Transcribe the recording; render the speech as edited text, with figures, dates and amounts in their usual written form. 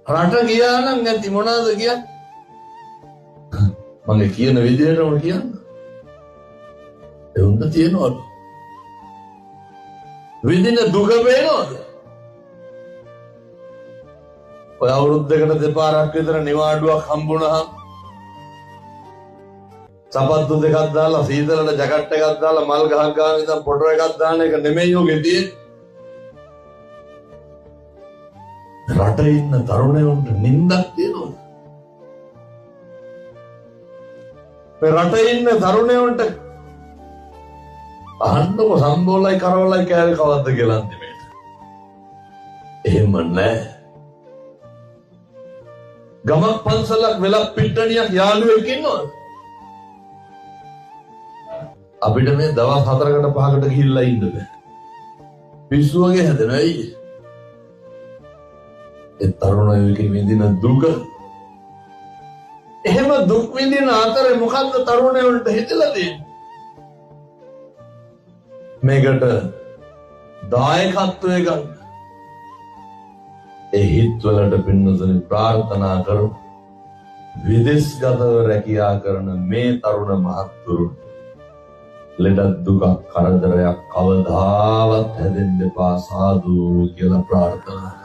රට ගියා නම් ඇති මොනවද කියන්නේ? මගේ කියන විදිහටම කියන්න. එවුන්ද තියනවද? විඳින දුක පේනවද? ඔය අවුරුද්දකට දෙපාරක් විතර නිවාඩුවක් හම්බුනහම සපත්තු දෙකක් දාලා සීතලට ජැකට් එකක් දාලා මල් ගහක් ගාන ඉඳන් ෆොටෝ එකක් දාන එක නෙමෙයි ඔගේ තියෙන්නේ. රටේ ඉන්න තරුණයන්ට නින්දක් තියෙනවද? මේ රටේ ඉන්න තරුණයන්ට අහන්නකො සම්බෝලයි කරවලයි කෑවේ කවද්ද කියලා අන්තිමේට. එහෙම නැහැ. ගමක් පන්සලක් වෙලක් පිට්ටනියක් යාළුවෙක් ඉන්නවද? අපිට මේ දවස් 4කට 5කට ගිහිල්ලා ඉන්න බෑ. පිස්සු වගේ හැදෙනවා ඇයි? ඒ තරුණයෙක් විඳින දුක. එහෙම දුක් විඳින අතරේ මොකද්ද තරුණයන්ට හිතලා තියෙන්නේ? මේකට දායකත්වය ගන්න. ඒ හිත්වලට පින්නතුනි ප්‍රාර්ථනා කරමු. විදේශගතව රැකියා කරන මේ තරුණ මහත්තුරු ලෙඩක් දුකක් කරදරයක් කවදාවත් හැදෙන්න එපා සාදු කියලා ප්‍රාර්ථනා